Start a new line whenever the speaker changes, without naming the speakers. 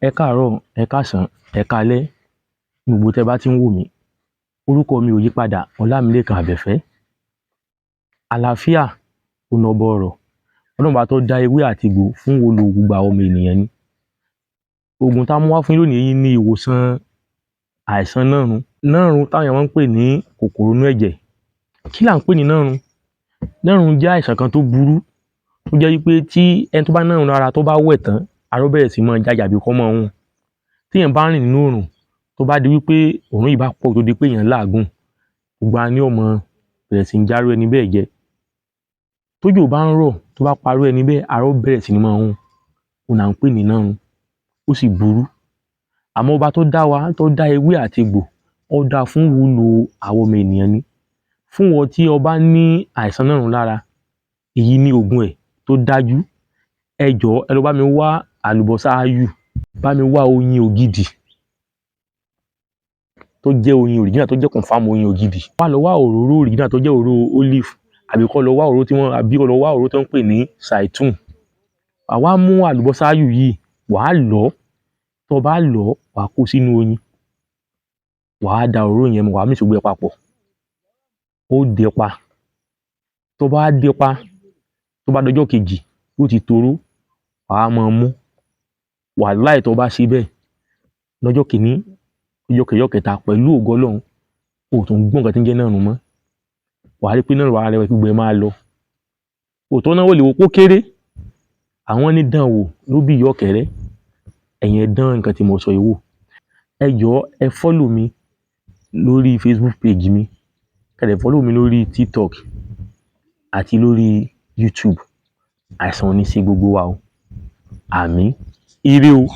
Ẹ káàárọ̀, ẹ káàsán, ẹ káalẹ́, gbogbo tẹ́ bá ti ń wò mí. Orúkọ mi ò yí padà, Ọlámilékan Àbẹ̀fẹ́. Àlàáfíà òun lọba ọrọ̀. Ọlọ́run ọba tó dá ewé àti egbò fún ìwúlò gbogbo àwọn ọmọ ènìyàn ni. Òògùn tá a mú wá fún yín lónìí ní ìwòsàn àìsàn nárun. Nárun táwọn èèyàn máa ń pè ní kòkòrò inú ẹ̀jẹ̀. Kí là ń pè ní nárun? Nárun jẹ́ àìsàn kan tó burú, tó jẹ́ wípé tí ẹni tó bá nárun lára tó bá wẹ̀ tán, ara ó bẹ̀rẹ̀ sí máa jàjà bí kò máa rùn. Tí èèyàn bá rìn nínú òòrùn, tó bá di wípé òòrùn yìí bá pọ̀ tó di pé èèyàn làágùn, gbogbo ara ni ó máa bẹ̀rẹ̀ sí ń já irú ẹni bẹ́ẹ̀ jẹ. Tójò bá ń rọ̀, tó bá pa irú ẹni bẹ́ẹ̀, ara ó bẹ̀rẹ̀ sí ní máa rùn. Òun là ń pè ní nárun. Ó sì burú. Àmọ́ ọba tó dá wa, tó dá ewé àti egbò, ó dá fún ìwúlò àwọn ọmọ ènìyàn ni. Fún ìwọ tí o bá ní àìsàn nárun lára, èyí ni òògùn ẹ̀ tó dájú. Ẹ jọ̀ọ́, ẹ lọ bá mi wá àlùbọ́sà áyù, bá mi wá oyin ògidì tó jẹ́ oyin original, tó jẹ́ confam oyin ògidì. Wá lọ wá òróró original tó jẹ́ òróró olive, àbí kó lọ wá òróró tó ń pè ní zaitun. Wà wá mú àlùbọ́sà áyù yìí, wà á lọ̀, tó bá lọ̀, wà á kó sínú oyin. Wà á da òróró yẹn mọ́, wà á mix gbogbo ẹ̀ papọ̀. Ó dẹ pa. Tó bá dẹ pa, tó bá dọjọ́ kejì, ó ti toró, wà á máa mú. Wàláhì tó bá ṣe bẹ́ẹ̀, lọ́jọ́ kìíní, ọjọ́ kejì, ọjọ́ kẹta, pẹ̀lú ògo Ọlọ́run, o ò tún gbọ́ nǹkan tí ń jẹ́ nárun mọ́. Wà á rí pé nárun ara rẹ gbogbo ẹ̀ máa lọ. Òótọ́ náà ó lè wò pó kéré. Àwọn ní dán wò ló bí ìyá ọ̀kẹ́rẹ́. Ẹ̀yin ẹ dán nǹkan tí mo sọ yìí wò. Ẹ jọ̀ọ́, ẹ follow mi lórí Facebook page mi. Ẹ dẹ̀ follow mi lórí TikTok àti lórí YouTube. Àìsàn ò ní ṣe gbogbo wa o. Àmín. Ire o.